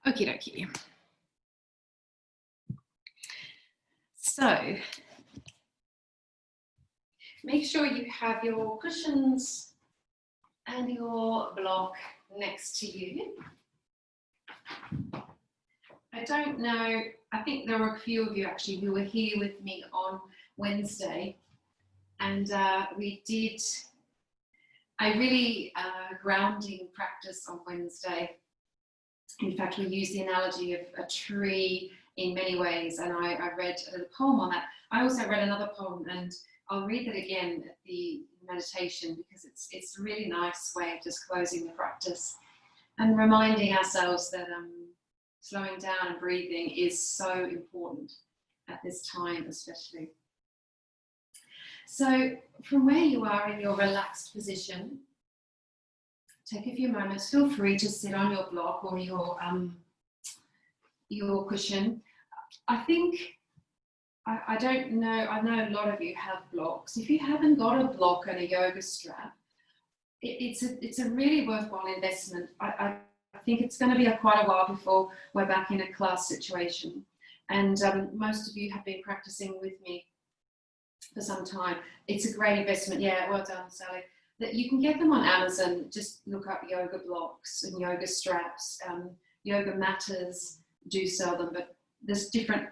Okie dokie. So, make sure you have your cushions and your block next to you. I don't know, I think there were a few of you actually who were here with me on Wednesday, and we did a really grounding practice on Wednesday. In fact, we used the analogy of a tree in many ways, and I read a little poem on that. I also read another poem, and I'll read it again at the meditation because it's a really nice way of just closing the practice and reminding ourselves that slowing down and breathing is so important at this time especially. So from where you are in your relaxed position, take a few moments. Feel free to sit on your block or your cushion. I think, I don't know, I know a lot of you have blocks. If you haven't got a block and a yoga strap, it's a really worthwhile investment. I think it's going to be quite a while before we're back in a class situation. And most of you have been practicing with me for some time. It's a great investment. Yeah, well done, Sally. That you can get them on Amazon. Just look up yoga blocks and yoga straps. Yoga matters do sell them, but there's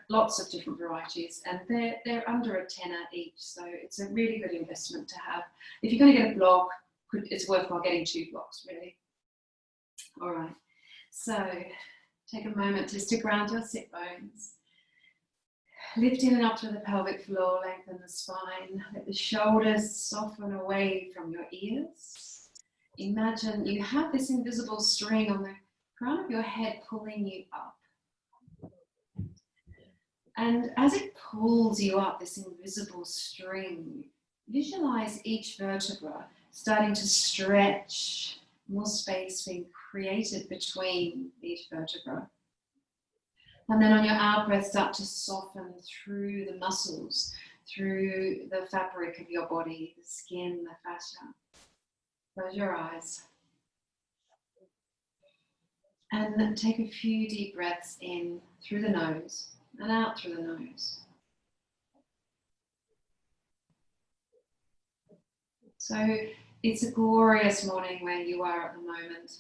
lots of different varieties, and they're under a tenner each. So it's a really good investment to have. If you're going to get a block, it's worthwhile getting 2 blocks, really. All right. So take a moment just to ground your sit bones. Lift in and up to the pelvic floor, lengthen the spine, let the shoulders soften away from your ears. Imagine you have this invisible string on the crown of your head pulling you up. And as it pulls you up, this invisible string, visualize each vertebra starting to stretch, more space being created between each vertebra. And then on your out breath, start to soften through the muscles, through the fabric of your body, the skin, the fascia. Close your eyes. And take a few deep breaths in through the nose and out through the nose. So it's a glorious morning where you are at the moment.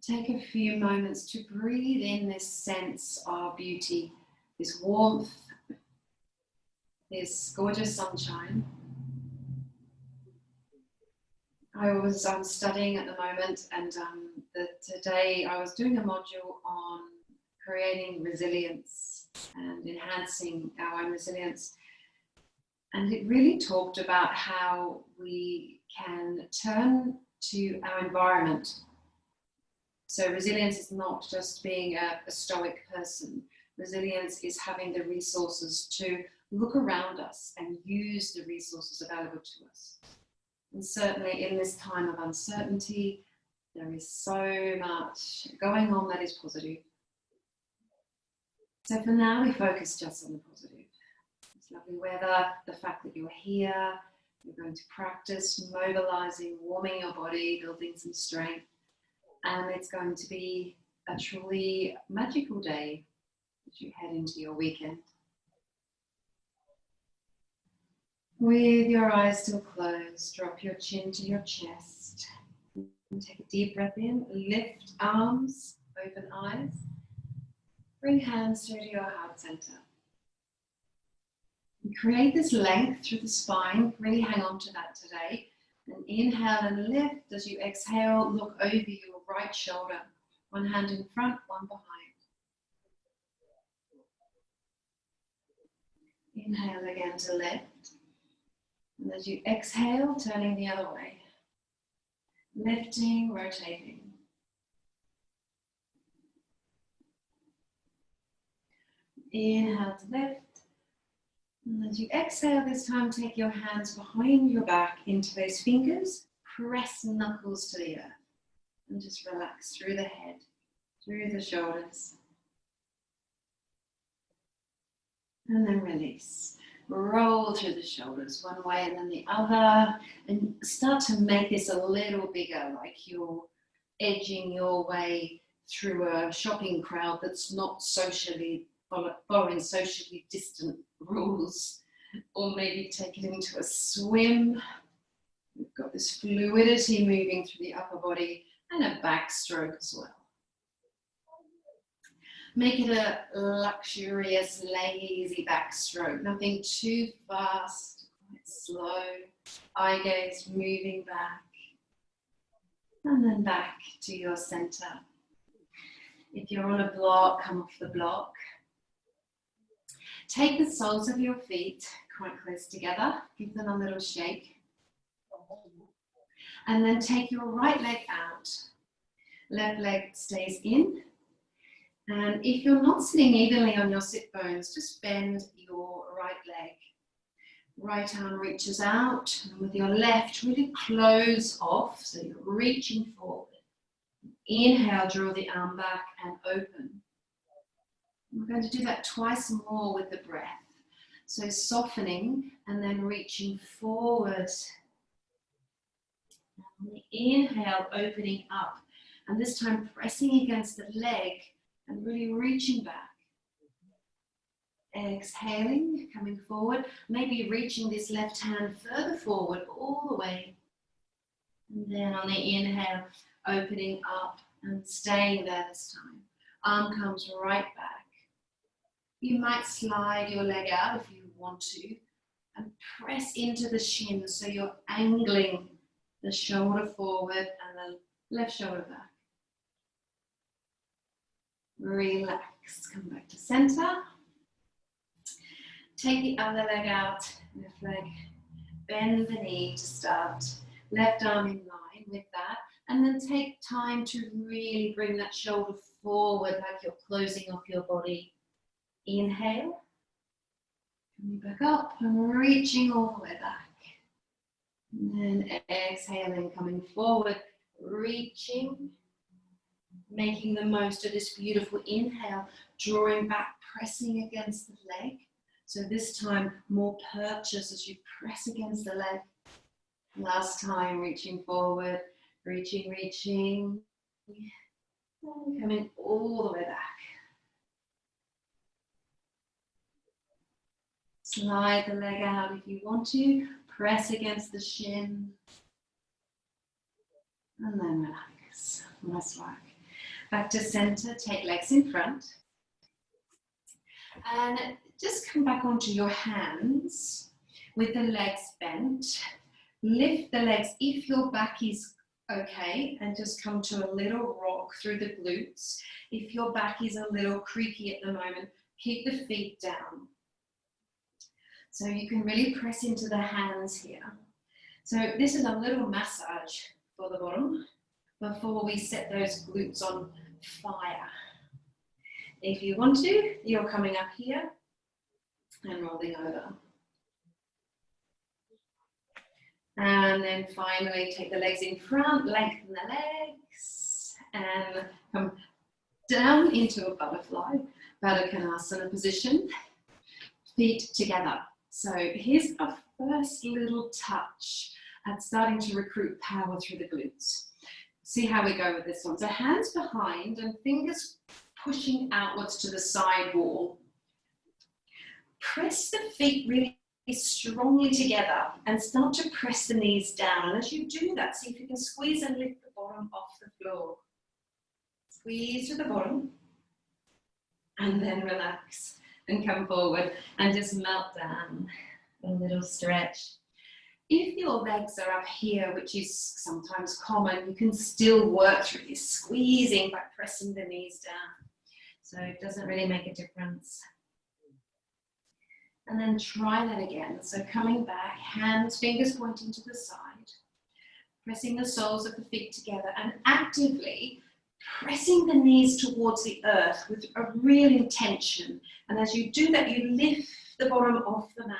Take a few moments to breathe in this sense of beauty, this warmth, this gorgeous sunshine. I'm studying at the moment, and today I was doing a module on creating resilience and enhancing our own resilience. And it really talked about how we can turn to our environment. So resilience is not just being a stoic person. Resilience is having the resources to look around us and use the resources available to us. And certainly in this time of uncertainty, there is so much going on that is positive. So for now, we focus just on the positive. It's lovely weather, the fact that you're here, you're going to practice mobilizing, warming your body, building some strength. And it's going to be a truly magical day as you head into your weekend. With your eyes still closed, drop your chin to your chest. And take a deep breath in, lift arms, open eyes. Bring hands through to your heart center. And create this length through the spine. Really hang on to that today. And inhale and lift. As you exhale, look over your right shoulder. One hand in front, one behind. Inhale again to lift. And as you exhale, turning the other way. Lifting, rotating. Inhale to lift. And as you exhale this time, take your hands behind your back into those fingers. Press knuckles to the earth. And just relax through the head, through the shoulders. And then release. Roll through the shoulders one way and then the other. And start to make this a little bigger, like you're edging your way through a shopping crowd that's not following socially distant rules, or maybe take it into a swim. We've got this fluidity moving through the upper body and a backstroke as well. Make it a luxurious, lazy backstroke, nothing too fast, quite slow. Eye gaze moving back, and then back to your center. If you're on a block, come off the block. Take the soles of your feet quite close together, give them a little shake. And then take your right leg out. Left leg stays in. And if you're not sitting evenly on your sit bones, just bend your right leg. Right arm reaches out, and with your left, really close off, so you're reaching forward. Inhale, draw the arm back and open. We're going to do that twice more with the breath. So softening and then reaching forward. On the inhale, opening up, and this time pressing against the leg and really reaching back. Exhaling, coming forward, maybe reaching this left hand further forward all the way. And then on the inhale, opening up and staying there this time. Arm comes right back. You might slide your leg out if you want to and press into the shin so you're angling the shoulder forward and the left shoulder back. Relax, come back to center. Take the other leg out, left leg, bend the knee to start. Left arm in line with that, and then take time to really bring that shoulder forward like you're closing off your body. Inhale, coming back up and reaching all the way back. And then exhaling, coming forward, reaching, making the most of this beautiful inhale, drawing back, pressing against the leg. So this time, more purchase as you press against the leg. Last time, reaching forward, reaching, and coming all the way back. Slide the leg out if you want to, press against the shin, and then relax. Nice work. Back to center, take legs in front. And just come back onto your hands with the legs bent. Lift the legs if your back is okay, and just come to a little rock through the glutes. If your back is a little creaky at the moment, keep the feet down. So you can really press into the hands here. So this is a little massage for the bottom before we set those glutes on fire. If you want to, you're coming up here and rolling over. And then finally take the legs in front, lengthen the legs, and come down into a butterfly, Baddha Konasana position, feet together. So here's a first little touch at starting to recruit power through the glutes. See how we go with this one. So hands behind and fingers pushing outwards to the side wall. Press the feet really strongly together and start to press the knees down. And as you do that, see if you can squeeze and lift the bottom off the floor. Squeeze to the bottom and then relax and come forward and just melt down. A little stretch. If your legs are up here, which is sometimes common, you can still work through this squeezing by pressing the knees down. So it doesn't really make a difference. And then try that again. So coming back, hands, fingers pointing to the side, pressing the soles of the feet together and actively pressing the knees towards the earth with a real intention. And as you do that, you lift the bottom off the mat.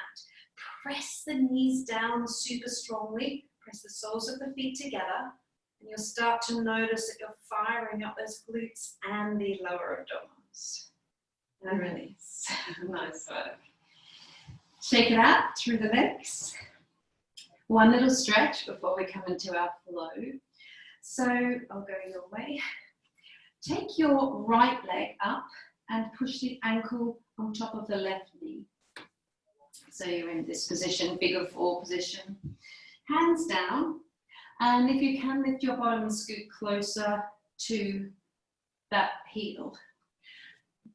Press the knees down super strongly. Press the soles of the feet together. And you'll start to notice that you're firing up those glutes and the lower abdominals. And release. Nice work. Shake it out through the legs. One little stretch before we come into our flow. So I'll go your way. Take your right leg up and push the ankle on top of the left knee. So you're in this position, figure four position. Hands down, and if you can, lift your bottom and scoot closer to that heel.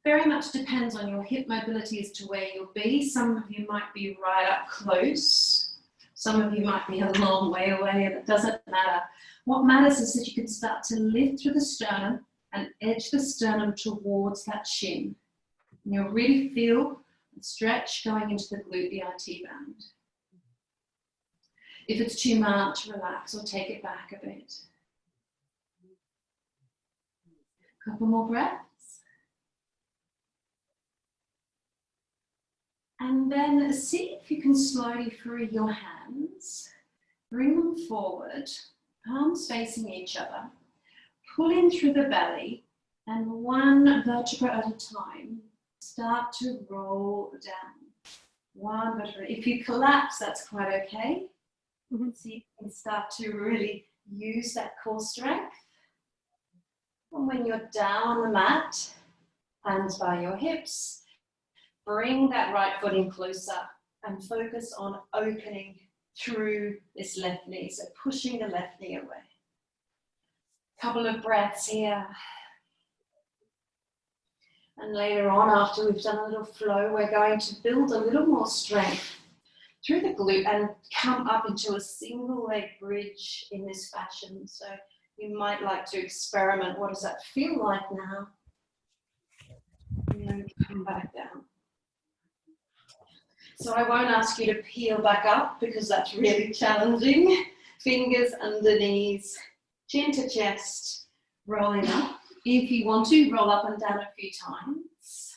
Very much depends on your hip mobility as to where you'll be. Some of you might be right up close. Some of you might be a long way away, and it doesn't matter. What matters is that you can start to lift through the sternum and edge the sternum towards that shin. And you'll really feel the stretch going into the glute, the IT band. If it's too much, relax or take it back a bit. Couple more breaths. And then see if you can slowly free your hands, bring them forward, palms facing each other, pulling through the belly, and one vertebra at a time, start to roll down. One vertebra. If you collapse, that's quite okay. So you can start to really use that core strength. And when you're down on the mat, hands by your hips, bring that right foot in closer and focus on opening through this left knee. So pushing the left knee away. Couple of breaths here. And later on, after we've done a little flow, we're going to build a little more strength through the glute and come up into a single leg bridge in this fashion. So you might like to experiment. What does that feel like now? And then come back down. So I won't ask you to peel back up because that's really challenging. Fingers under knees, chin to chest, rolling up. If you want to, roll up and down a few times.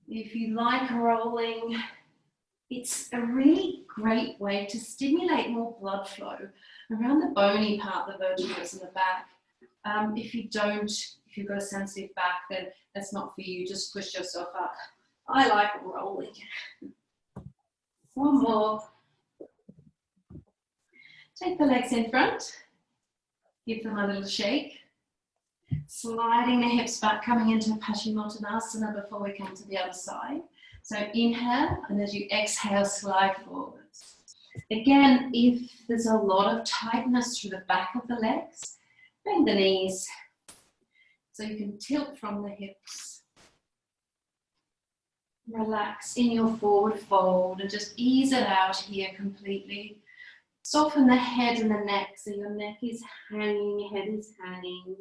If you like rolling, it's a really great way to stimulate more blood flow around the bony part, the vertebrae in the back. If you've got a sensitive back, then that's not for you. Just push yourself up. I like rolling. One more. Take the legs in front. Give them a little shake. Sliding the hips back, coming into Paschimottanasana before we come to the other side. So inhale, and as you exhale, slide forwards. Again, if there's a lot of tightness through the back of the legs, bend the knees so you can tilt from the hips. Relax in your forward fold and just ease it out here completely. Soften the head and the neck so your neck is hanging, your head is hanging.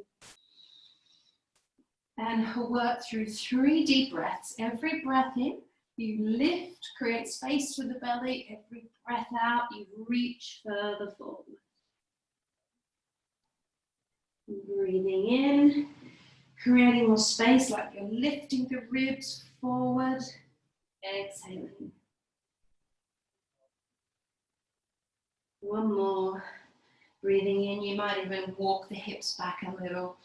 And we'll work through 3 deep breaths. Every breath in, you lift, create space through the belly. Every breath out, you reach further forward. Breathing in, creating more space like you're lifting the ribs forward. Exhaling. One more. Breathing in, you might even walk the hips back a little.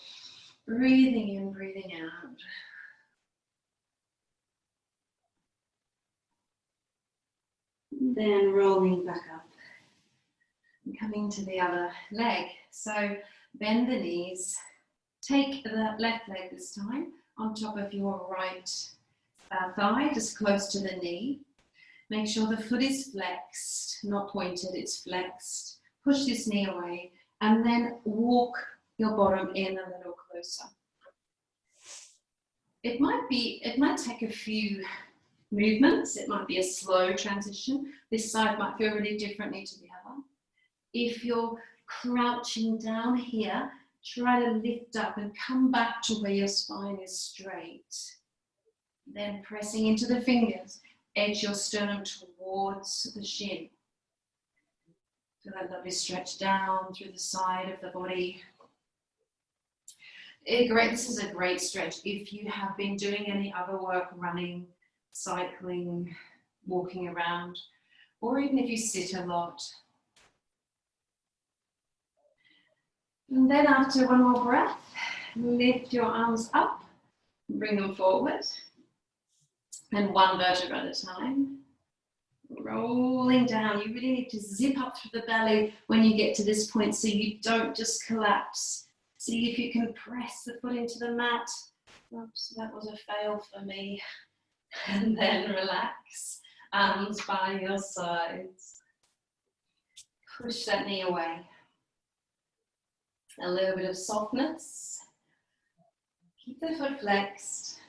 Breathing in, breathing out. Then rolling back up. And coming to the other leg. So bend the knees. Take the left leg this time on top of your right thigh, just close to the knee. Make sure the foot is flexed, not pointed, it's flexed. Push this knee away and then walk your bottom in a little closer. It might take a few movements. It might be a slow transition. This side might feel really differently to the other. If you're crouching down here, try to lift up and come back to where your spine is straight. Then pressing into the fingers, edge your sternum towards the shin. Feel that lovely stretch down through the side of the body. This is a great stretch if you have been doing any other work, running, cycling, walking around, or even if you sit a lot. And then after one more breath, lift your arms up, bring them forward, and one vertebra at a time. Rolling down. You really need to zip up through the belly when you get to this point so you don't just collapse. See if you can press the foot into the mat. Oops, that was a fail for me. And then relax. Arms by your sides. Push that knee away. A little bit of softness. Keep the foot flexed.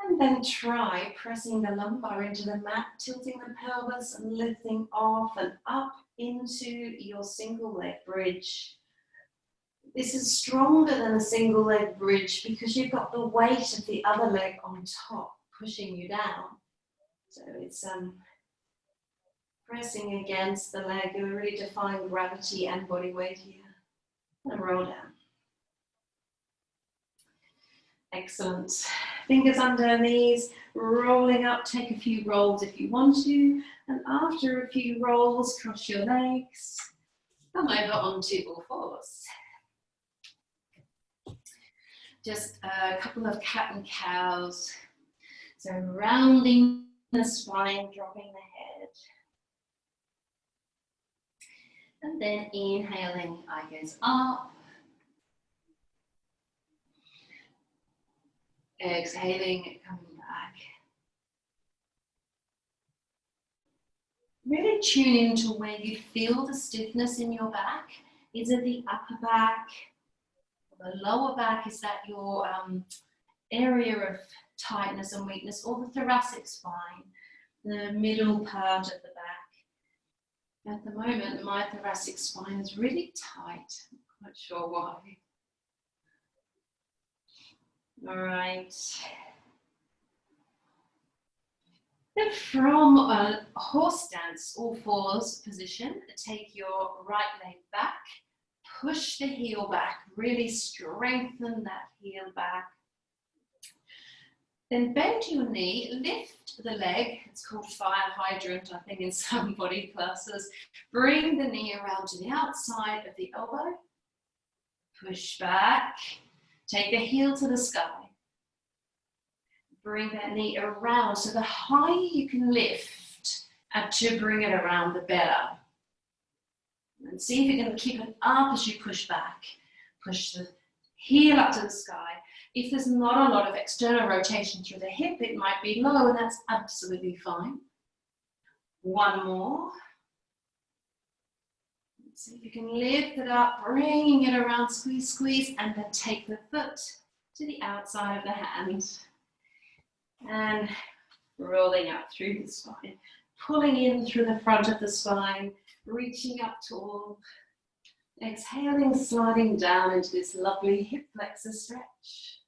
And then try pressing the lumbar into the mat, tilting the pelvis and lifting off and up into your single leg bridge. This is stronger than a single leg bridge because you've got the weight of the other leg on top pushing you down. So it's pressing against the leg. You're really defying gravity and body weight here. And roll down. Excellent. Fingers under knees, rolling up. Take a few rolls if you want to. And after a few rolls, cross your legs. Come over onto all fours. Just a couple of cat and cows. So rounding the spine, dropping the head. And then inhaling, eye goes up. Exhaling, coming back. Really tune into where you feel the stiffness in your back. Is it the upper back? The lower back? Is that your area of tightness and weakness, or the thoracic spine, the middle part of the back? At the moment, my thoracic spine is really tight. I'm not sure why. All right. Then from a horse stance, all fours position, take your right leg back, push the heel back, really strengthen that heel back. Then bend your knee, lift the leg, it's called fire hydrant, I think, in some body classes. Bring the knee around to the outside of the elbow, push back, take the heel to the sky. Bring that knee around, so the higher you can lift and to bring it around, the better. And see if you can keep it up as you push back. Push the heel up to the sky. If there's not a lot of external rotation through the hip, it might be low, and that's absolutely fine. One more. Let's see if you can lift it up, bringing it around, squeeze, squeeze, and then take the foot to the outside of the hand. And rolling up through the spine, pulling in through the front of the spine, reaching up tall, exhaling, sliding down into this lovely hip flexor stretch.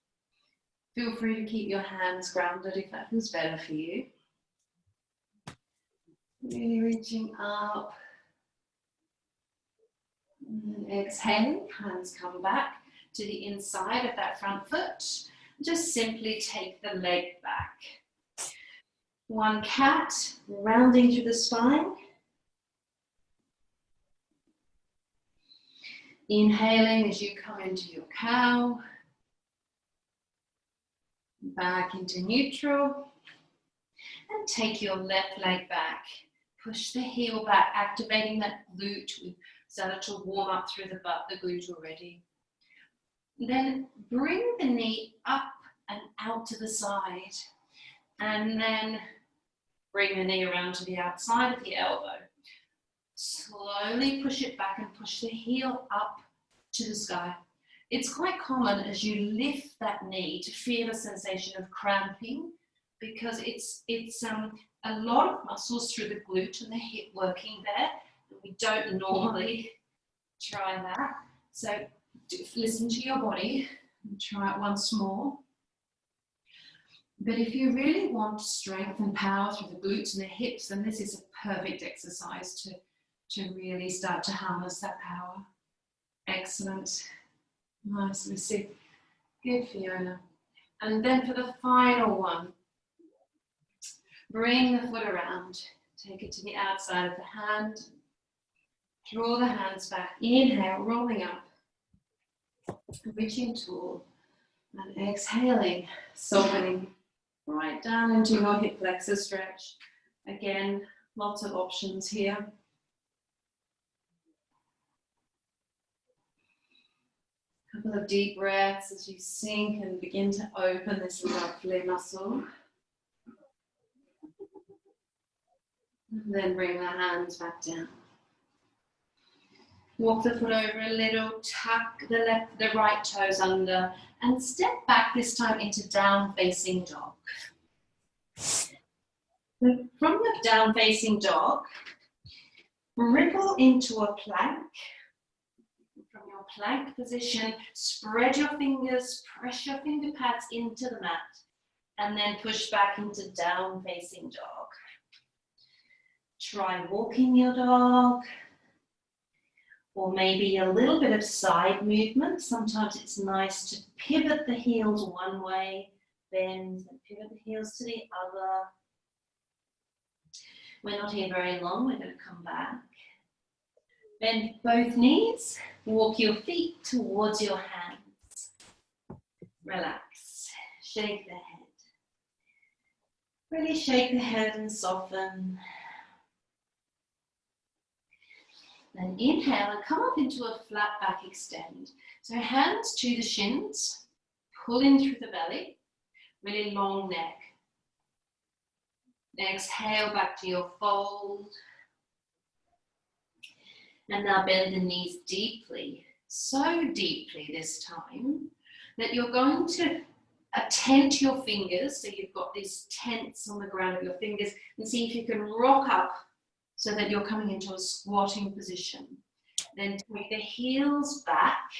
Feel free to keep your hands grounded if that feels better for you. Really reaching up. And exhaling, hands come back to the inside of that front foot. Just simply take the leg back. One cat, rounding through the spine. Inhaling as you come into your cow. Back into neutral. And take your left leg back. Push the heel back, activating that glute. We've started to warm up through the butt, the glute already. Then bring the knee up and out to the side. And then bring the knee around to the outside of the elbow. Slowly push it back and push the heel up to the sky. It's quite common as you lift that knee to feel a sensation of cramping, because it's a lot of muscles through the glute and the hip working there. We don't normally try that. So listen to your body and try it once more. But if you really want strength and power through the glutes and the hips, then this is a perfect exercise to really start to harness that power. Excellent. Nice, Lucy. Good, Fiona. And then for the final one, bring the foot around. Take it to the outside of the hand. Draw the hands back. Inhale, rolling up. Reaching tall. And exhaling, softening right down into your hip flexor stretch. Again, lots of options here. Couple of deep breaths as you sink and begin to open this lovely muscle. And then bring the hands back down. Walk the foot over a little, tuck the right toes under, and step back this time into down facing dog. From your down facing dog, ripple into a plank. From your plank position, spread your fingers, press your finger pads into the mat, and then push back into down facing dog. Try walking your dog, or maybe a little bit of side movement. Sometimes it's nice to pivot the heels one way, bend and pivot the heels to the other. We're not here very long, we're going to come back. Bend both knees, walk your feet towards your hands. Relax, shake the head. Really shake the head and soften. Then inhale and come up into a flat back extend. So hands to the shins, pull in through the belly, really long neck. Exhale back to your fold. And now bend the knees deeply, so deeply this time, that you're going to tent your fingers, so you've got these tents on the ground of your fingers, and see if you can rock up so that you're coming into a squatting position. Then take the heels back,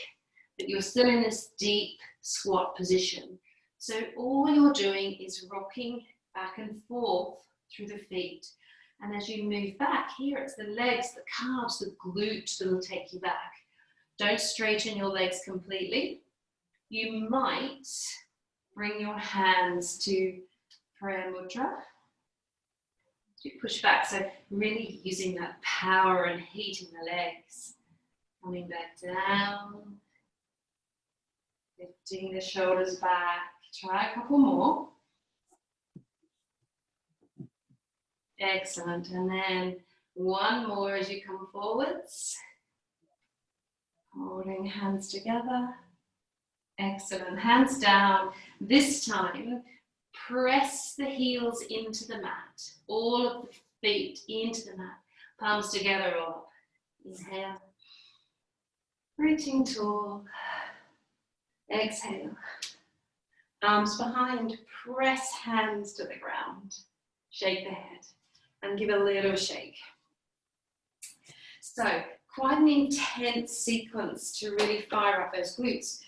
but you're still in this deep squat position. So all you're doing is rocking back and forth through the feet. And as you move back, here it's the legs, the calves, the glute that will take you back. Don't straighten your legs completely. You might bring your hands to prayer mudra. You push back, so really using that power and heat in the legs. Coming back down, lifting the shoulders back. Try a couple more. Excellent, and then one more as you come forwards. Holding hands together. Excellent, hands down. This time, press the heels into the mat. All of the feet into the mat. Palms together or up. Inhale. Reaching tall. Exhale. Arms behind. Press hands to the ground. Shake the head. And give a little shake. So, quite an intense sequence to really fire up those glutes.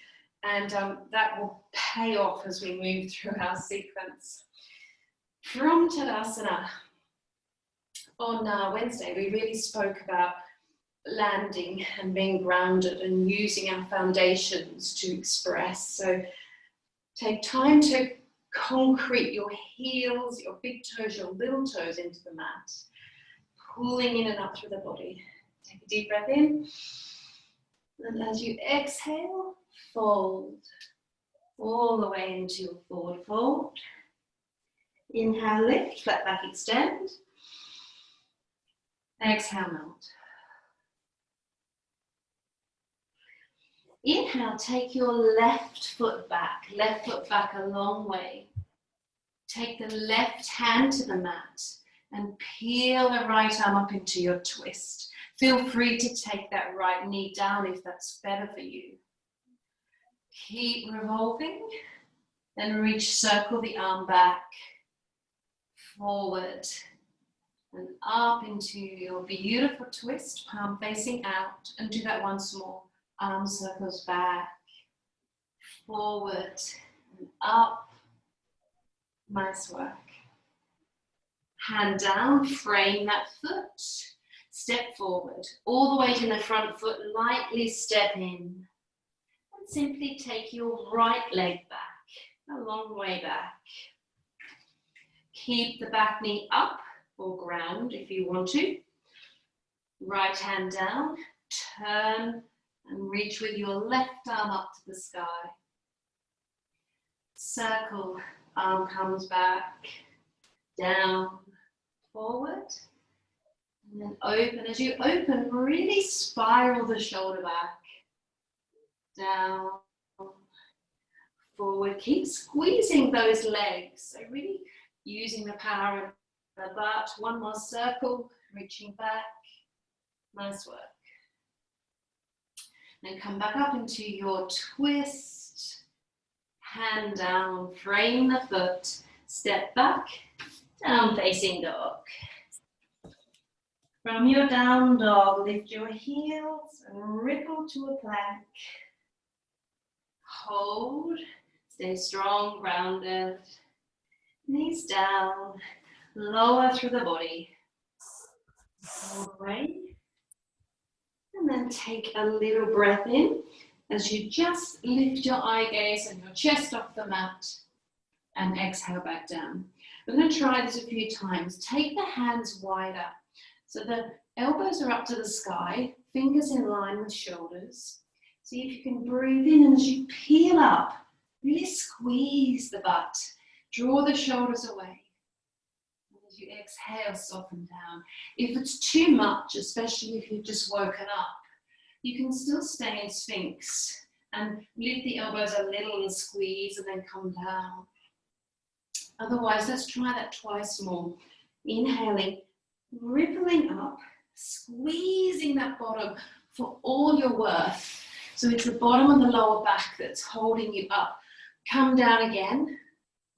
And that will pay off as we move through our sequence. From Tadasana, on Wednesday, we really spoke about landing and being grounded and using our foundations to express. So take time to concrete your heels, your big toes, your little toes into the mat. Pulling in and up through the body. Take a deep breath in. And as you exhale, fold all the way into your forward fold. Inhale, lift, flat back, extend. Exhale, melt. Inhale, take your left foot back a long way. Take the left hand to the mat and peel the right arm up into your twist. Feel free to take that right knee down if that's better for you. Keep revolving, then reach, circle the arm back, forward, and up into your beautiful twist, palm facing out, and do that once more. Arm circles back, forward, and up. Nice work. Hand down, frame that foot, step forward, all the way to the front foot, lightly step in. And simply take your right leg back, a long way back. Keep the back knee up or ground if you want to. Right hand down, turn and reach with your left arm up to the sky. Circle, arm comes back, down, forward, and then open. As you open, really spiral the shoulder back, down, forward. Keep squeezing those legs. So really using the power of the butt. One more circle, reaching back. Nice work. Then come back up into your twist. Hand down, frame the foot, step back, down facing dog. From your down dog, lift your heels and ripple to a plank. Hold, stay strong, grounded. Knees down, lower through the body. All the way. And then take a little breath in as you just lift your eye gaze and your chest off the mat and exhale back down. We're going to try this a few times. Take the hands wider. So the elbows are up to the sky, fingers in line with shoulders. See if you can breathe in, and as you peel up, really squeeze the butt. Draw the shoulders away. And as you exhale, soften down. If it's too much, especially if you've just woken up, you can still stay in Sphinx and lift the elbows a little and squeeze and then come down. Otherwise, let's try that twice more. Inhaling, rippling up, squeezing that bottom for all your worth. So it's the bottom of the lower back that's holding you up. Come down again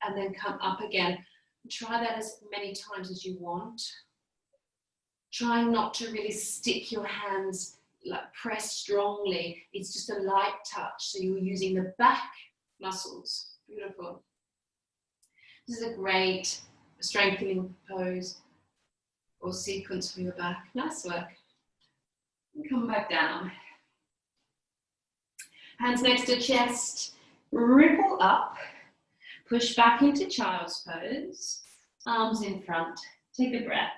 and then come up again. Try that as many times as you want. Trying not to really stick your hands, like press strongly. It's just a light touch. So you're using the back muscles. Beautiful. This is a great strengthening pose or sequence for your back. Nice work. And come back down. Hands next to chest. Ripple up. Push back into child's pose. Arms in front. Take a breath.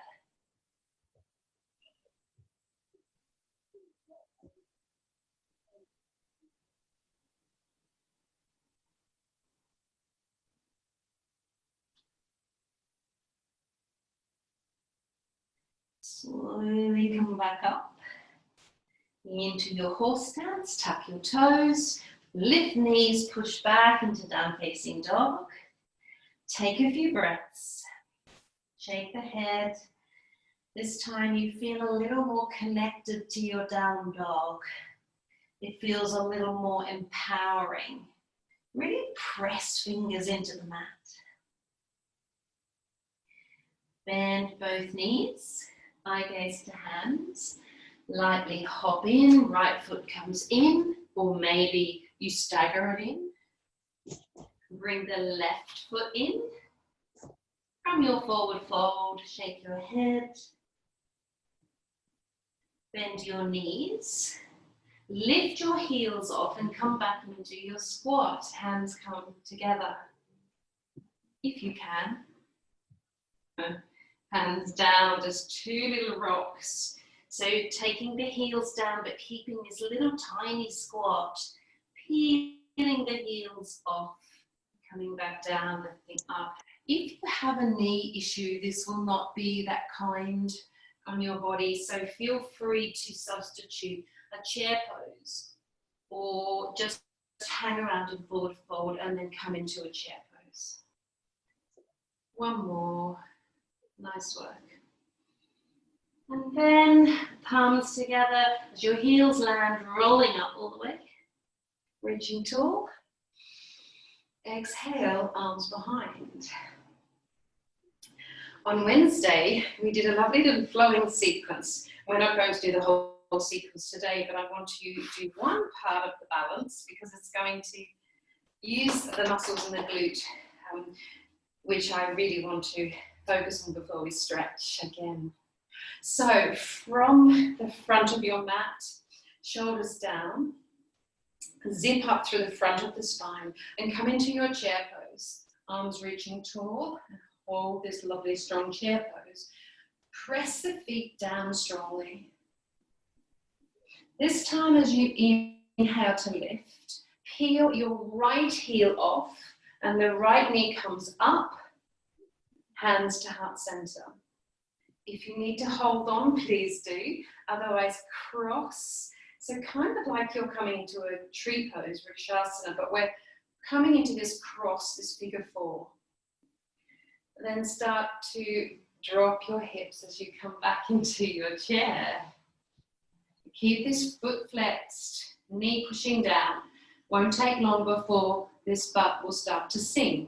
Slowly come back up into your horse stance. Tuck your toes, lift knees, push back into down facing dog. Take a few breaths. Shake the head. This time you feel a little more connected to your down dog. It feels a little more empowering. Really press fingers into the mat. Bend both knees. Eye gaze to hands, lightly hop in, right foot comes in, or maybe you stagger it in. Bring the left foot in. From your forward fold, shake your head. Bend your knees. Lift your heels off and come back into your squat. Hands come together, if you can. Hands down, just two little rocks. So taking the heels down, but keeping this little tiny squat. Peeling the heels off, coming back down, lifting up. If you have a knee issue, this will not be that kind on your body. So feel free to substitute a chair pose or just hang around in forward fold and then come into a chair pose. One more. Nice work. And then palms together as your heels land, rolling up all the way. Reaching tall. Exhale, arms behind. On Wednesday, we did a lovely little flowing sequence. We're not going to do the whole sequence today, but I want to do one part of the balance because it's going to use the muscles in the glute, which I really want to focus on before we stretch again. So from the front of your mat, shoulders down, zip up through the front of the spine and come into your chair pose. Arms reaching tall, and hold this lovely strong chair pose. Press the feet down strongly. This time as you inhale to lift, peel your right heel off and the right knee comes up. Hands to heart center. If you need to hold on, please do. Otherwise, cross. So kind of like you're coming into a tree pose, Vrikshasana, but we're coming into this cross, this figure four. Then start to drop your hips as you come back into your chair. Keep this foot flexed, knee pushing down. Won't take long before this butt will start to sing.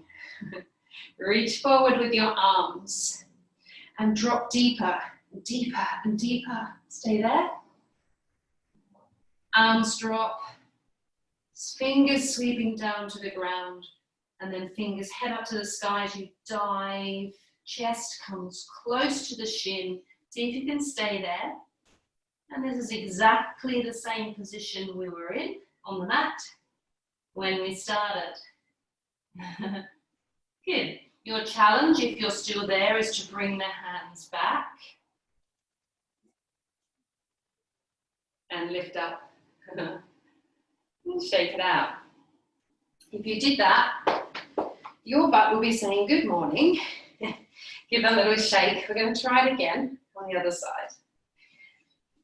Reach forward with your arms and drop deeper, deeper and deeper. Stay there. Arms drop, fingers sweeping down to the ground, and then fingers head up to the sky as you dive. Chest comes close to the shin. See if you can stay there. And this is exactly the same position we were in on the mat when we started. Good. Your challenge, if you're still there, is to bring the hands back and lift up. Shake it out. If you did that, your butt will be saying good morning. Give a little shake. We're going to try it again on the other side.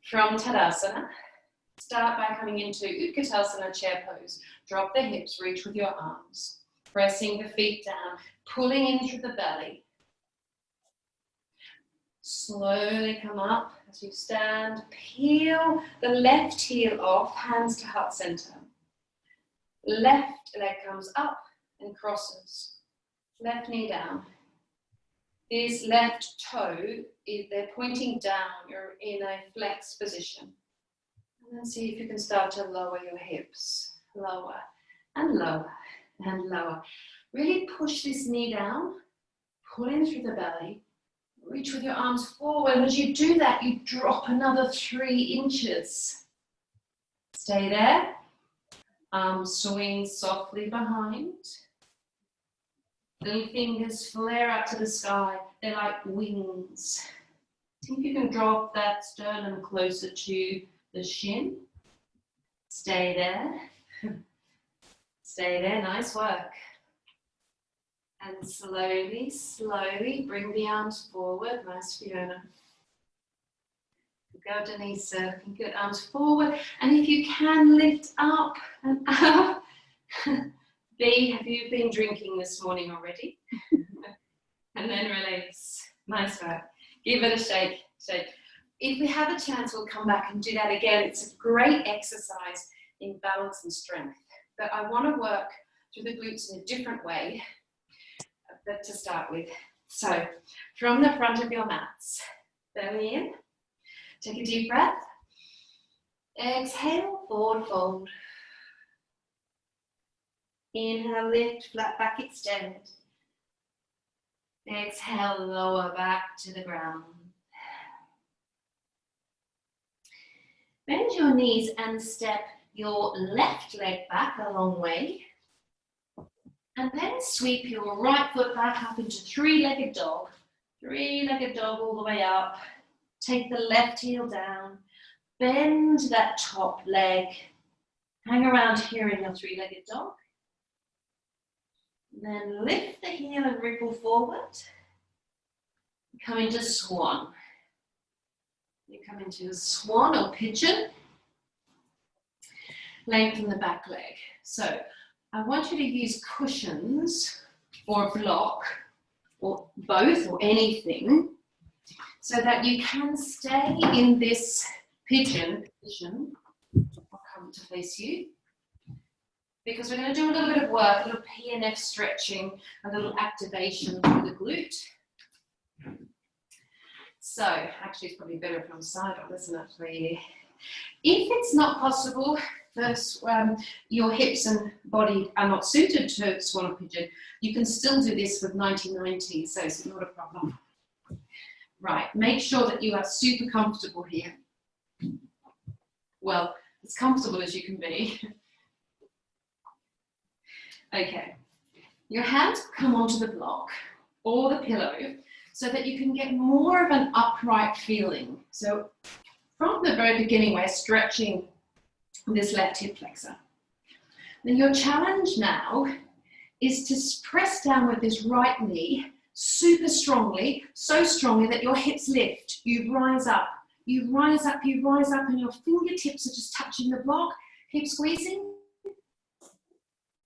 From Tadasana, start by coming into Utkatasana chair pose. Drop the hips, reach with your arms. Pressing the feet down, pulling in through the belly. Slowly come up as you stand. Peel the left heel off, hands to heart center. Left leg comes up and crosses. Left knee down. This left toe, they're pointing down. You're in a flex position. And then see if you can start to lower your hips. Lower and lower and lower. Really push this knee down. Pull in through the belly. Reach with your arms forward. As you do that, you drop another 3 inches. Stay there. Arms swing softly behind. Little fingers flare up to the sky. They're like wings. See if you can drop that sternum closer to the shin. Stay there. Stay there. Nice work. And slowly, slowly bring the arms forward. Nice, Fiona. Go, Denise. Looking good. Arms forward. And if you can, lift up and up. B, have you been drinking this morning already? And then release. Nice work. Give it a shake. Shake. If we have a chance, we'll come back and do that again. It's a great exercise in balance and strength. But I want to work through the glutes in a different way. But to start with. So, from the front of your mats, belly in, take a deep breath, exhale, forward fold, inhale, lift, flat back, extend, exhale, lower back to the ground. Bend your knees and step your left leg back a long way. And then sweep your right foot back up into 3-legged dog. 3-legged dog all the way up. Take the left heel down. Bend that top leg. Hang around here in your 3-legged dog. Then lift the heel and ripple forward. Come into swan. You come into a swan or pigeon. Lengthen the back leg. So, I want you to use cushions or a block or both or anything so that you can stay in this pigeon position. I'll come to face you because we're going to do a little bit of work, a little PNF stretching, a little activation for the glute. So actually it's probably better if I'm side on, isn't it, for you? If it's not possible, your hips and body are not suited to swan or pigeon, you can still do this with 90-90, so it's not a problem. Right, make sure that you are super comfortable here. Well, as comfortable as you can be. Okay, your hands come onto the block or the pillow so that you can get more of an upright feeling. So from the very beginning, we're stretching this left hip flexor. Then your challenge now is to press down with this right knee super strongly, so strongly that your hips lift. You rise up, you rise up, you rise up, and your fingertips are just touching the block. Keep squeezing.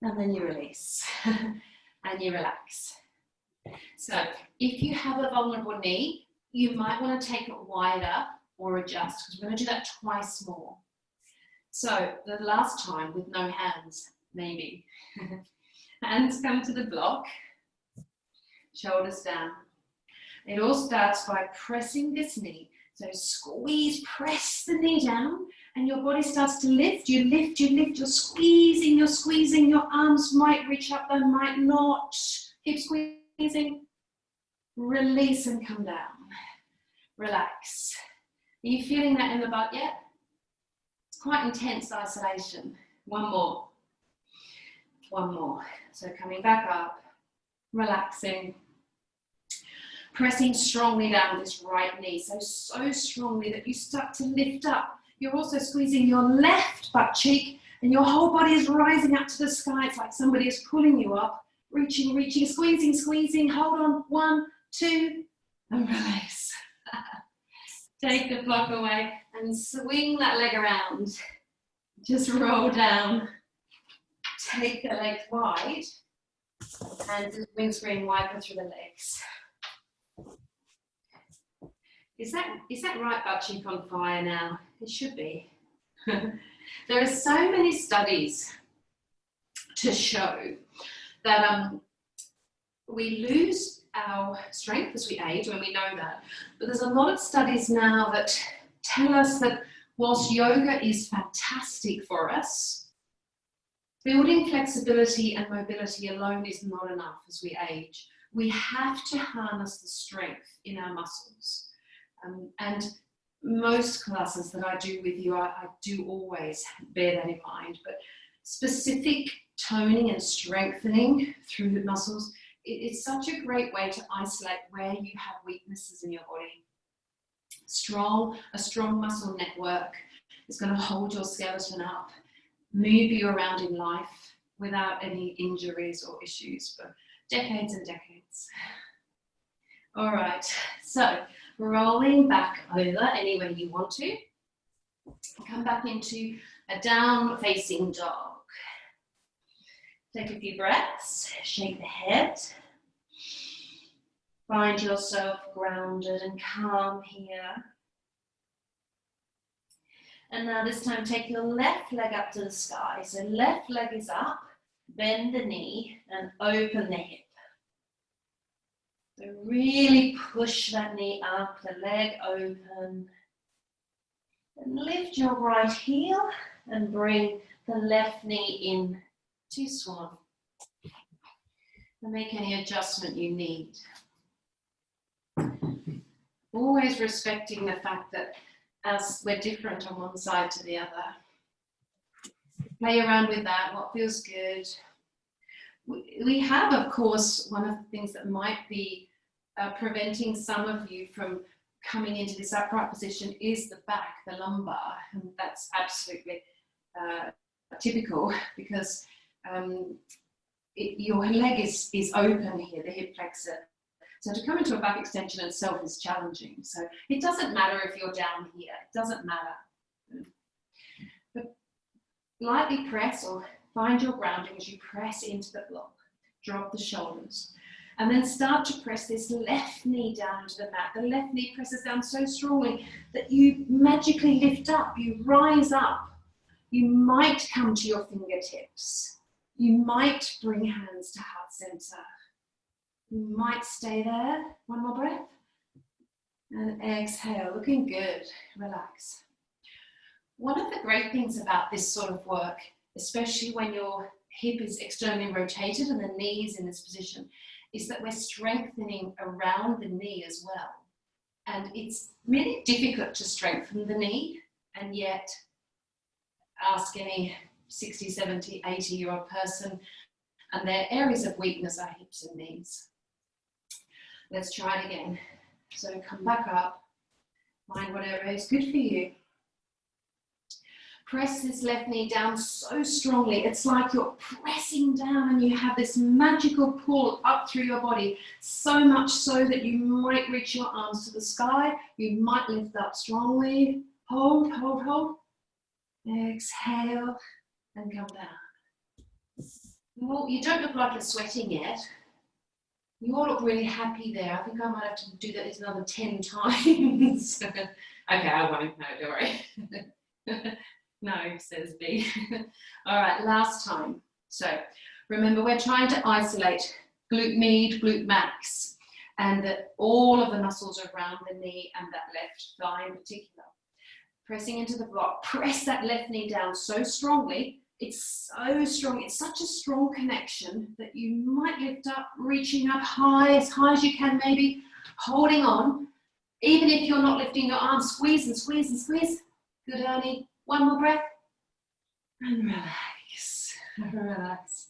And then you release. And you relax. So if you have a vulnerable knee, you might want to take it wider or adjust, because we're going to do that twice more. So the last time with no hands, maybe. Hands come to the block, shoulders down. It all starts by pressing this knee. So squeeze, press the knee down, and your body starts to lift. You lift, you lift, you're squeezing, you're squeezing. Your arms might reach up, they might not. Keep squeezing. Release and come down. Relax. Are you feeling that in the butt yet? It's quite intense isolation. One more. One more. So coming back up, relaxing. Pressing strongly down with this right knee. So strongly that you start to lift up. You're also squeezing your left butt cheek, and your whole body is rising up to the sky. It's like somebody is pulling you up. Reaching, reaching, squeezing, squeezing. Hold on. 1, 2, and release. Take the block away and swing that leg around. Just roll down. Take the legs wide and windscreen wiper through the legs. Is that right butt cheek on fire now? It should be. There are so many studies to show that we lose our strength as we age, when we know that. But there's a lot of studies now that tell us that whilst yoga is fantastic for us, building flexibility and mobility alone is not enough as we age. We have to harness the strength in our muscles. And most classes that I do with you, I do always bear that in mind. But specific toning and strengthening through the muscles, it's such a great way to isolate where you have weaknesses in your body. A strong muscle network is going to hold your skeleton up, move you around in life without any injuries or issues for decades and decades. All right, so rolling back over any way you want to. Come back into a down facing dog. Take a few breaths, shake the head. Find yourself grounded and calm here. And now this time take your left leg up to the sky. So left leg is up, bend the knee and open the hip. So really push that knee up, the leg open. And lift your right heel and bring the left knee in to swan. And make any adjustment you need. Always respecting the fact that as we're different on one side to the other. Play around with that, what feels good. We have, of course, one of the things that might be preventing some of you from coming into this upright position is the back, the lumbar, and that's absolutely typical because your leg is open here, the hip flexor. So to come into a back extension itself is challenging. So it doesn't matter if you're down here, it doesn't matter. But lightly press or find your grounding as you press into the block. Drop the shoulders. And then start to press this left knee down to the mat. The left knee presses down so strongly that you magically lift up, you rise up. You might come to your fingertips. You might bring hands to heart center. You might stay there. One more breath. And exhale, looking good. Relax. One of the great things about this sort of work, especially when your hip is externally rotated and the knee is in this position, is that we're strengthening around the knee as well. And it's really difficult to strengthen the knee, and yet ask any 60, 70, 80-year-old person, and their areas of weakness are hips and knees. Let's try it again. So come back up, find whatever is good for you. Press this left knee down so strongly. It's like you're pressing down and you have this magical pull up through your body, so much so that you might reach your arms to the sky. You might lift up strongly. Hold, hold, hold. Exhale and come down. Well, you don't look like you're sweating yet. You all look really happy there. I think I might have to do that another 10 times. Okay, I won't. No, don't worry. No, says B. All right, last time. So remember, we're trying to isolate glute med, glute max, and that all of the muscles around the knee and that left thigh in particular. Pressing into the block, press that left knee down so strongly. It's so strong. It's such a strong connection that you might lift up, reaching up high as you can, maybe holding on. Even if you're not lifting your arms, squeeze and squeeze and squeeze. Good, Ernie. One more breath. And relax. Relax.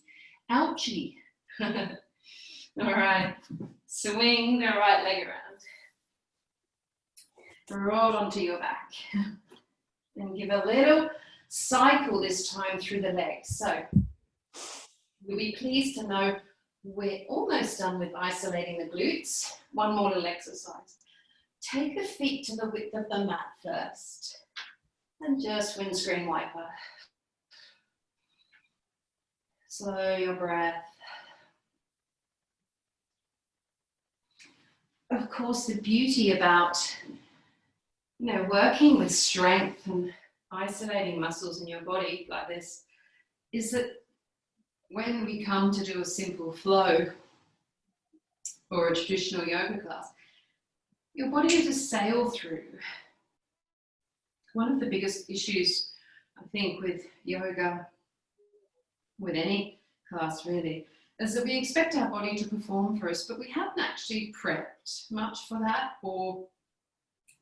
Ouchie. All right. Swing the right leg around. Roll onto your back. And give a little cycle this time through the legs. So you'll be pleased to know we're almost done with isolating the glutes. One more little exercise. Take the feet to the width of the mat first. And just windscreen wiper. Slow your breath. Of course, the beauty about working with strength and isolating muscles in your body like this is that when we come to do a simple flow or a traditional yoga class, your body will just sail through. One of the biggest issues, I think, with yoga, with any class really, is that we expect our body to perform for us, but we haven't actually prepped much for that, or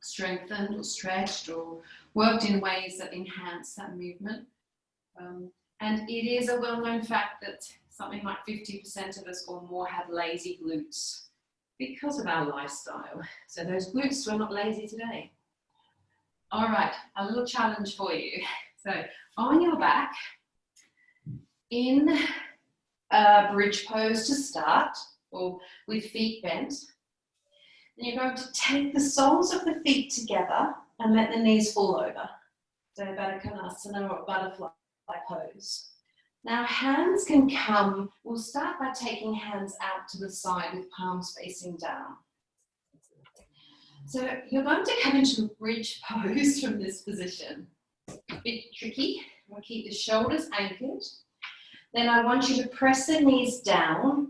strengthened or stretched or worked in ways that enhance that movement. And it is a well-known fact that something like 50% of us or more have lazy glutes because of our lifestyle. So those glutes were not lazy today. All right, a little challenge for you. So on your back, in a bridge pose to start, or with feet bent, and you're going to take the soles of the feet together and let the knees fall over. So Baddha Konasana or butterfly pose. Now hands can come, we'll start by taking hands out to the side with palms facing down. So you're going to come into a bridge pose from this position. A bit tricky. We'll keep the shoulders anchored. Then I want you to press the knees down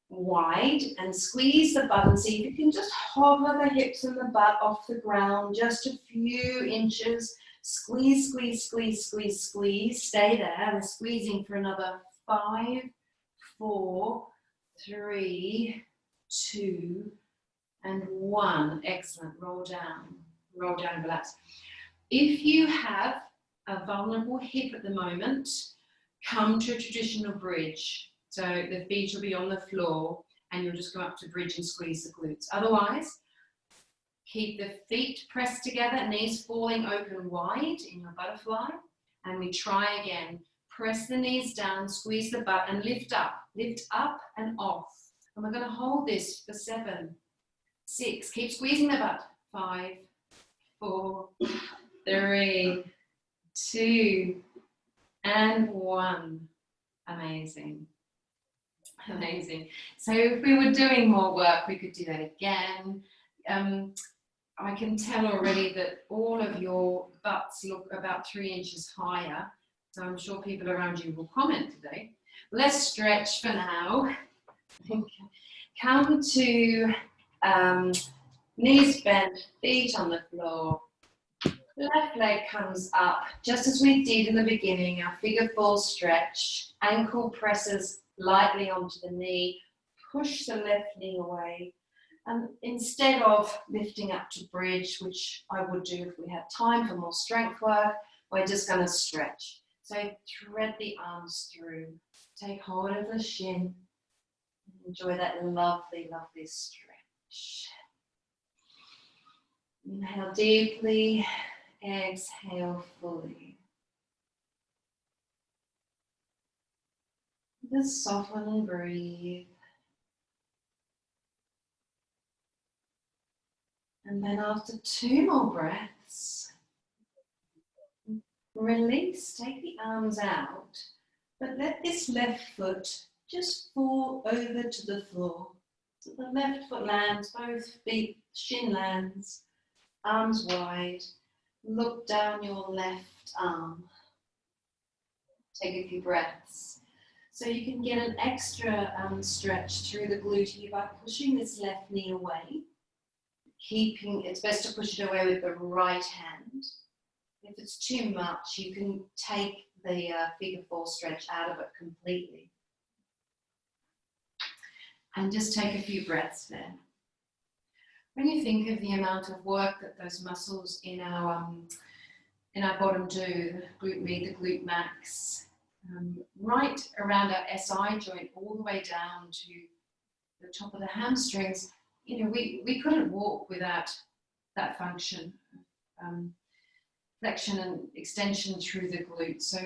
wide and squeeze the butt, and see if you can just hover the hips and the butt off the ground just a few inches. Squeeze, squeeze, squeeze, squeeze, squeeze. Stay there. We're squeezing for another 5, 4, 3, 2, and 1. Excellent. Roll down, relax. If you have a vulnerable hip at the moment, come to a traditional bridge. So the feet will be on the floor and you'll just go up to bridge and squeeze the glutes. Otherwise, keep the feet pressed together, knees falling open wide in your butterfly. And we try again. Press the knees down, squeeze the butt and lift up and off. And we're going to hold this for 7, 6. Keep squeezing the butt. 5, 4, 3, 2, and 1. Amazing. Amazing. So if we were doing more work, we could do that again. I can tell already that all of your butts look about 3 inches higher. So I'm sure people around you will comment today. Let's stretch for now. Come to knees bent, feet on the floor. Left leg comes up, just as we did in the beginning, our figure 4 stretch. Ankle presses lightly onto the knee. Push the left knee away. And instead of lifting up to bridge, which I would do if we had time for more strength work, we're just going to stretch. So thread the arms through. Take hold of the shin. Enjoy that lovely, lovely stretch. Inhale deeply. Exhale fully. Just soften and breathe. And then after 2 more breaths, release, take the arms out, but let this left foot just fall over to the floor. So the left foot lands, both feet, shin lands, arms wide. Look down your left arm. Take a few breaths. So you can get an extra stretch through the glute here by pushing this left knee away. It's best to push it away with the right hand. If it's too much, you can take the figure 4 stretch out of it completely. And just take a few breaths there. When you think of the amount of work that those muscles in our bottom do, the glute med, the glute max, right around our SI joint, all the way down to the top of the hamstrings, you know, we couldn't walk without that function, flexion and extension through the glute. So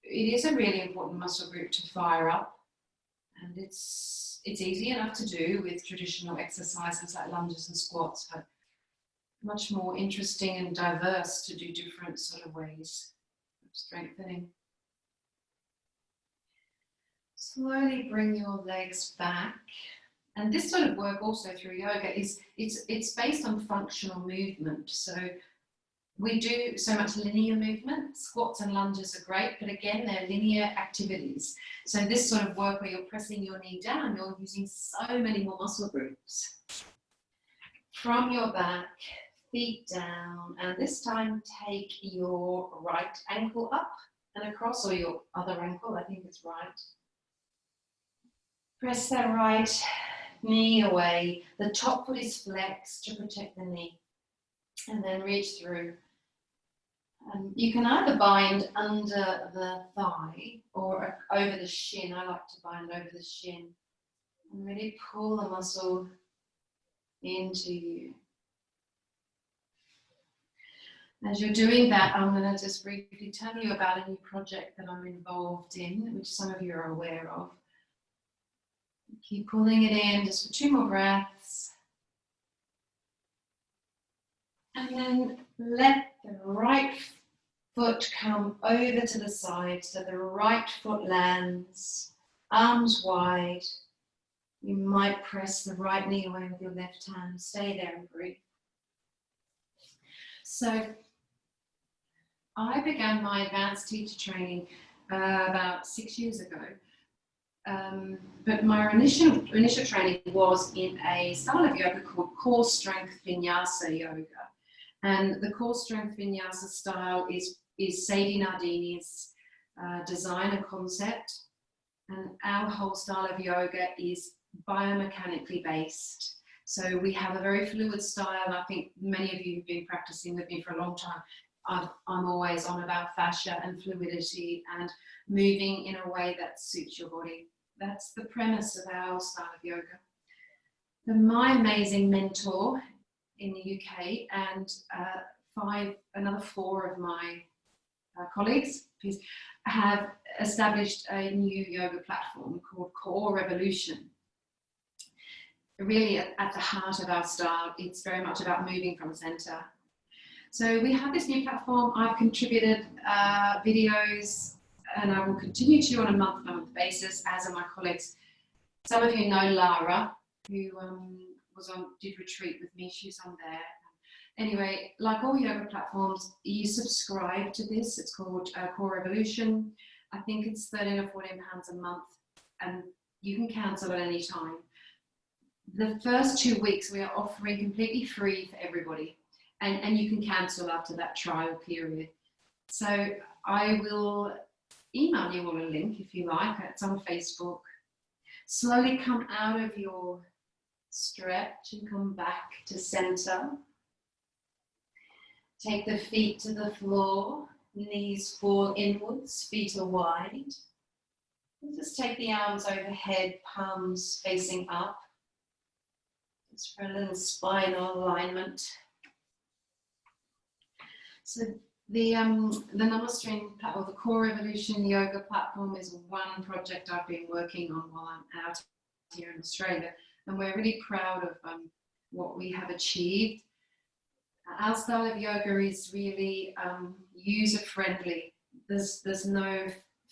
it is a really important muscle group to fire up, and it's easy enough to do with traditional exercises like lunges and squats, but much more interesting and diverse to do different sort of ways of strengthening. Slowly bring your legs back. And this sort of work also through yoga it's based on functional movement. So we do so much linear movement. Squats and lunges are great, but again, they're linear activities. So this sort of work where you're pressing your knee down, you're using so many more muscle groups. From your back, feet down, and this time take your right ankle up and across, or your other ankle, I think it's right. Press that right knee away. The top foot is flexed to protect the knee. And then reach through. You can either bind under the thigh or over the shin. I like to bind over the shin. And really pull the muscle into you. As you're doing that, I'm going to just briefly tell you about a new project that I'm involved in, which some of you are aware of. Keep pulling it in just for 2 more breaths. And then let the right foot come over to the side so the right foot lands, arms wide. You might press the right knee away with your left hand. Stay there and breathe. So I began my advanced teacher training about 6 years ago. But my initial training was in a style of yoga called core strength vinyasa yoga. And the core strength vinyasa style is Sadie Nardini's design and concept. And our whole style of yoga is biomechanically based. So we have a very fluid style. I think many of you have been practicing with me for a long time. I'm always on about fascia and fluidity and moving in a way that suits your body. That's the premise of our style of yoga. My amazing mentor in the UK and another 4 of my colleagues have established a new yoga platform called Core Revolution. Really at the heart of our style, it's very much about moving from center. So we have this new platform. I've contributed videos, and I will continue to on a month-to-month basis, as are my colleagues. Some of you know Lara, who did retreat with me. She's on there. Anyway, like all yoga platforms, you subscribe to this. It's called Core Revolution. I think it's £13 or £14 a month, and you can cancel at any time. The first 2 weeks we are offering completely free for everybody, and you can cancel after that trial period. So I will email you all a link if you like. It's on Facebook. Slowly come out of your stretch and come back to center. Take the feet to the floor, knees fall inwards, feet are wide. And just take the arms overhead, palms facing up. For a little spinal alignment. So The Namastring or the Core Evolution Yoga platform is one project I've been working on while I'm out here in Australia, and we're really proud of what we have achieved. Our style of yoga is really user-friendly. There's no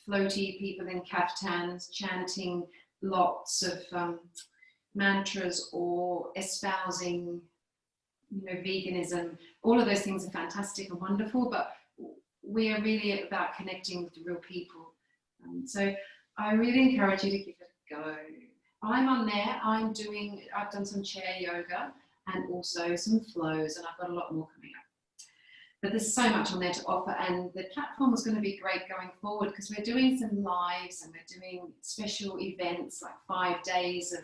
floaty people in kaftans chanting lots of mantras or espousing, veganism. All of those things are fantastic and wonderful, but we are really about connecting with the real people. So I really encourage you to give it a go. I'm on there. I've done some chair yoga and also some flows, and I've got a lot more coming up. But there's so much on there to offer, and the platform is going to be great going forward because we're doing some lives and we're doing special events like 5 days of $1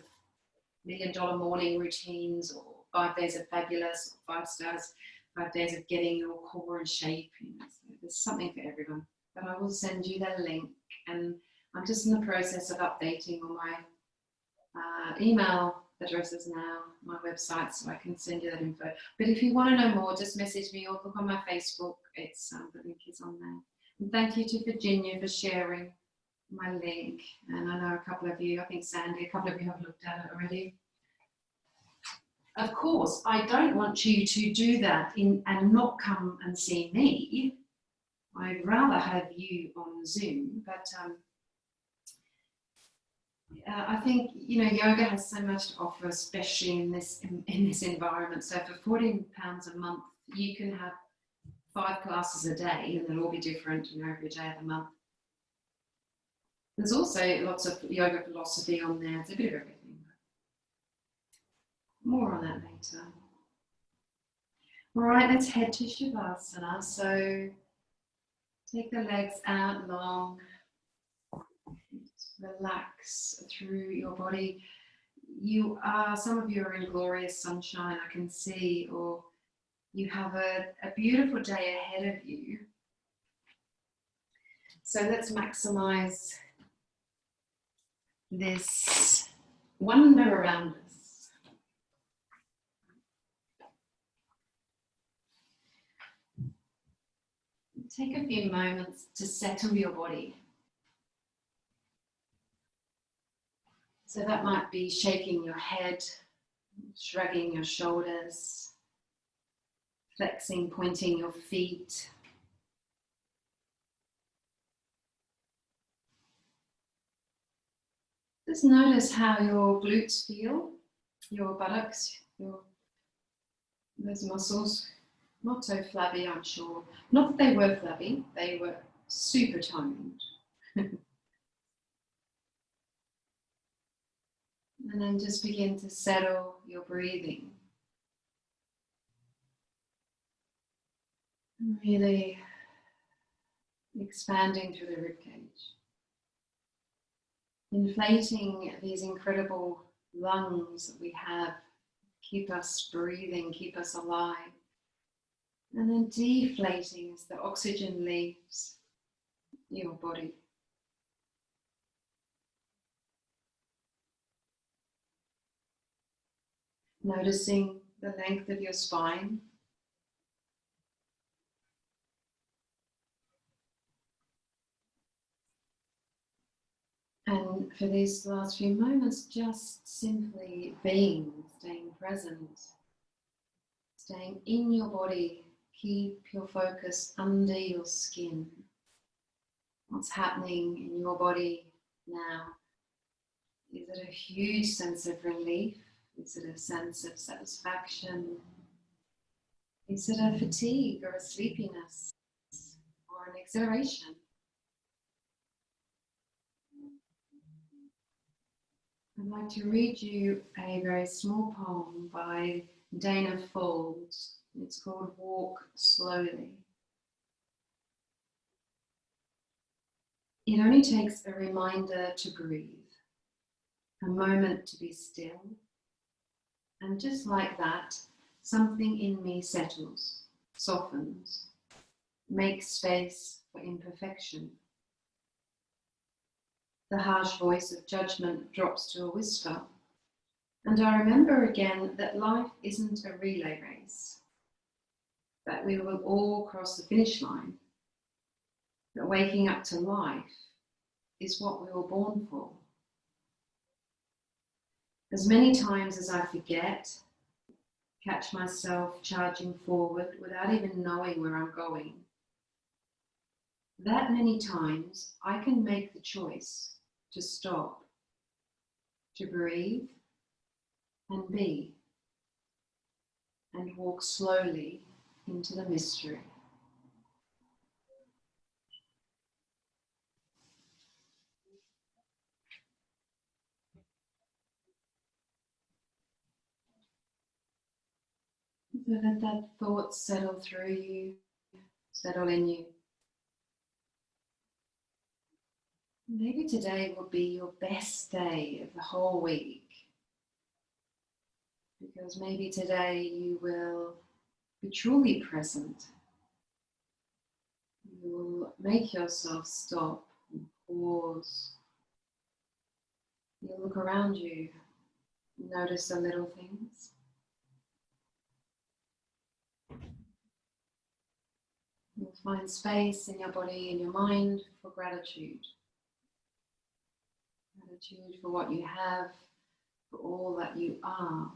million morning routines, or 5 days of fabulous, or 5 stars, 5 days of getting your core in shape. So there's something for everyone. But I will send you the link, and I'm just in the process of updating all my email addresses now, my website, so I can send you that info. But if you want to know more, just message me or look on my Facebook. It's the link is on there. And thank you to Virginia for sharing my link. And I know a couple of you, I think Sandy, a couple of you have looked at it already. Of course, I don't want you to do that and not come and see me. I'd rather have you on Zoom, but I think yoga has so much to offer, especially in this environment. So for £14 a month, you can have 5 classes a day, and they'll all be different, every day of the month. There's also lots of yoga philosophy on there. It's a bit of everything. More on that later. All right, let's head to Shavasana. So take the legs out long. Relax through your body. Some of you are in glorious sunshine, I can see, or you have a beautiful day ahead of you. So let's maximize this wonder around us. Take a few moments to settle your body. So that might be shaking your head, shrugging your shoulders, flexing, pointing your feet. Just notice how your glutes feel, your buttocks, those muscles. Not so flabby, I'm sure. Not that they were flabby, they were super toned. And then just begin to settle your breathing. Really expanding through the ribcage. Inflating these incredible lungs that we have, keep us breathing, keep us alive. And then deflating as the oxygen leaves your body. Noticing the length of your spine. And for these last few moments, just simply being, staying present, staying in your body. Keep your focus under your skin. What's happening in your body now? Is it a huge sense of relief? Is it a sense of satisfaction? Is it a fatigue or a sleepiness or an exhilaration? I'd like to read you a very small poem by Dana Folds. It's called Walk Slowly. It only takes a reminder to breathe, a moment to be still, and just like that, something in me settles, softens, makes space for imperfection. The harsh voice of judgment drops to a whisper, and I remember again that life isn't a relay race. that we will all cross the finish line, that waking up to life is what we were born for. As many times as I forget, catch myself charging forward without even knowing where I'm going, that many times I can make the choice to stop, to breathe and be, and walk slowly into the mystery. So let that thought settle through you, settle in you. Maybe today will be your best day of the whole week, because maybe today you will be truly present. You will make yourself stop and pause. You'll look around you, notice the little things. You'll find space in your body and your mind for gratitude. Gratitude for what you have, for all that you are.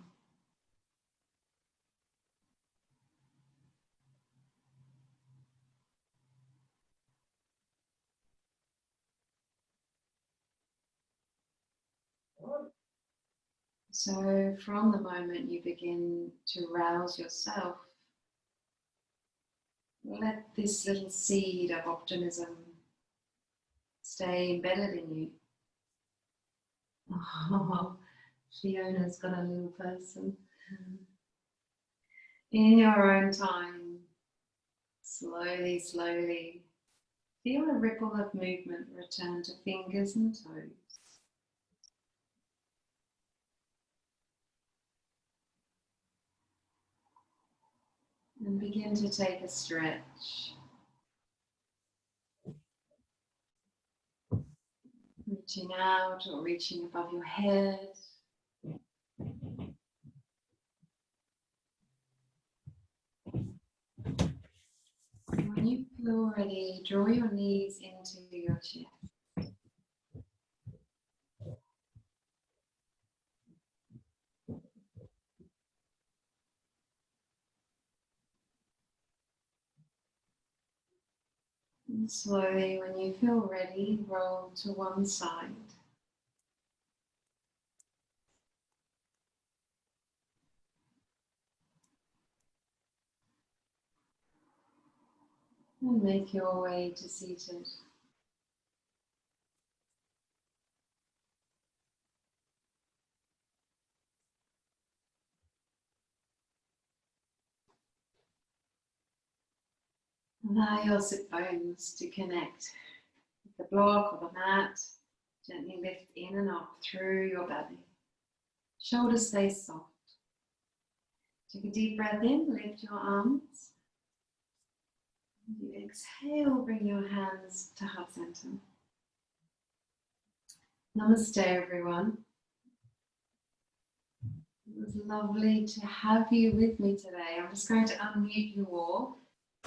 So from the moment you begin to rouse yourself, let this little seed of optimism stay embedded in you. Oh, Fiona's got a little person. In your own time, slowly, slowly, feel a ripple of movement return to fingers and toes. And begin to take a stretch. Reaching out or reaching above your head. And when you feel ready, draw your knees into your chest. And slowly, when you feel ready, roll to one side. And make your way to seated. Allow your sit bones to connect with the block or the mat. Gently lift in and up through your belly. Shoulders stay soft. Take a deep breath in, lift your arms. You exhale, bring your hands to heart center. Namaste, everyone. It was lovely to have you with me today. I'm just going to unmute you all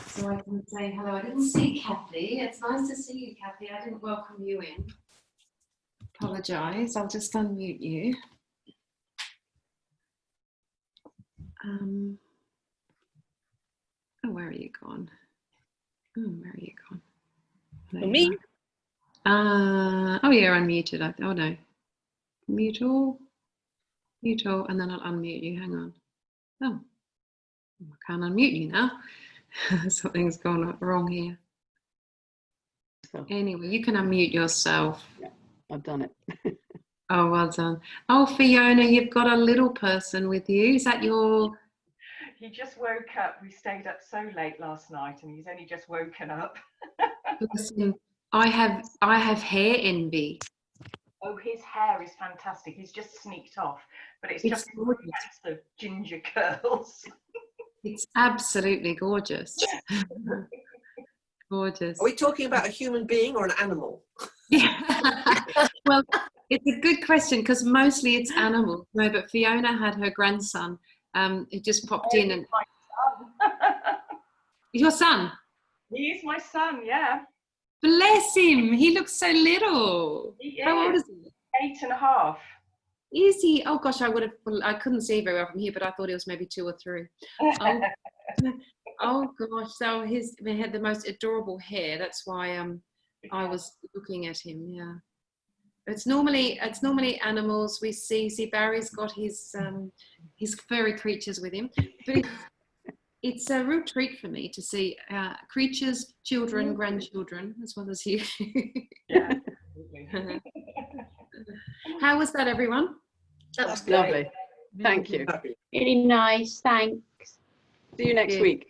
so I can say hello. I didn't see Kathy. It's nice to see you, Kathy. I didn't welcome you in. Apologise. I'll just unmute you. Oh, where are you gone? Oh, where are you gone? For me? Oh, you're unmuted. Oh, no. Mute all, and then I'll unmute you. Hang on. Oh, I can't unmute you now. Something's gone wrong here. Anyway, you can unmute yourself. Yeah, I've done it. Oh, well done. Oh, Fiona, you've got a little person with you. Is that your... He just woke up. We stayed up so late last night and he's only just woken up. Listen, I have hair envy. Oh, his hair is fantastic. He's just sneaked off, but it's just of ginger curls. It's absolutely gorgeous. Gorgeous. Are we talking about a human being or an animal? Yeah. Well, it's a good question because mostly it's animals. No, but Fiona had her grandson who just popped in and Your son? He is my son, yeah. Bless him. He looks so little. He How old is. is he? 8.5. Is he? Oh gosh, I couldn't see very well from here, but I thought he was maybe 2 or 3. Oh, oh gosh. So he had the most adorable hair. That's why I was looking at him. Yeah. It's normally animals we see. See, Barry's got his furry creatures with him, but it's a real treat for me to see creatures, children, grandchildren, as well as you. Yeah, absolutely. How was that, everyone? That was lovely. Thank you. Really nice. Thanks. See you next Yeah. week.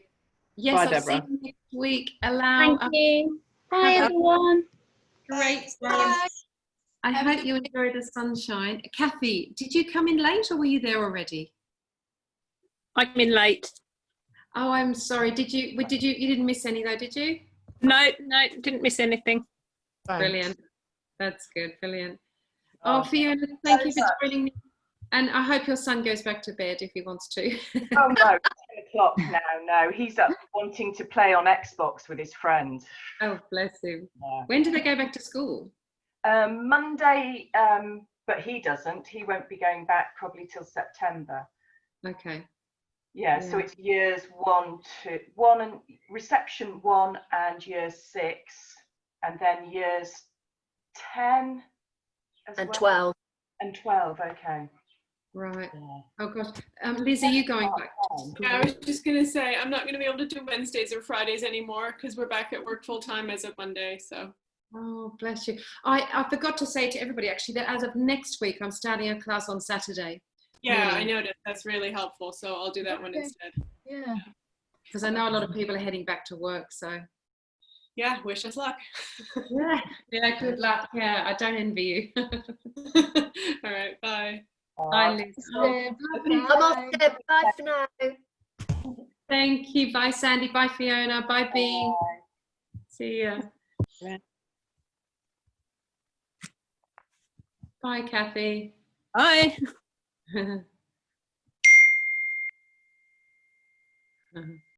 Yes, Bye, I'll Deborah. see you next week. Allow Thank you. Bye, have a everyone. great day. Bye. I hope you enjoy the sunshine. Kathy, did you come in late or were you there already? I'm in late. Oh, I'm sorry. You didn't miss any though, did you? No, didn't miss anything. Brilliant. That's good. Brilliant. Oh, Oh, Fiona, thank you for much. joining me. And I hope your son goes back to bed if he wants to. Oh no, it's 10 o'clock now. No, he's up wanting to play on Xbox with his friend. Oh, bless him. Yeah. When do they go back to school? Monday, but he doesn't. He won't be going back probably till September. Okay. Yeah, so Yeah. it's years 1 and reception 1 and year 6, and then years 10 as And well. 12. And 12. Okay. Right. Yeah. Oh gosh. Liz, are you going back to school? Yeah, I was just gonna say I'm not gonna be able to do Wednesdays or Fridays anymore because we're back at work full time as of Monday. So. Oh, bless you. I forgot to say to everybody actually that as of next week, I'm starting a class on Saturday. Yeah, I Morning. noticed. That's really helpful. So I'll do that one Okay. instead. Yeah. Because I know a lot of people are heading back to work. So Yeah, wish us luck. yeah, good luck. Yeah, I don't envy you. All right, bye. Bye, Liz. Oh, I'm off to bye for now. thank you. Bye, Sandy. Bye, Fiona. Bye, Bean. See ya. Bye, Kathy. Bye.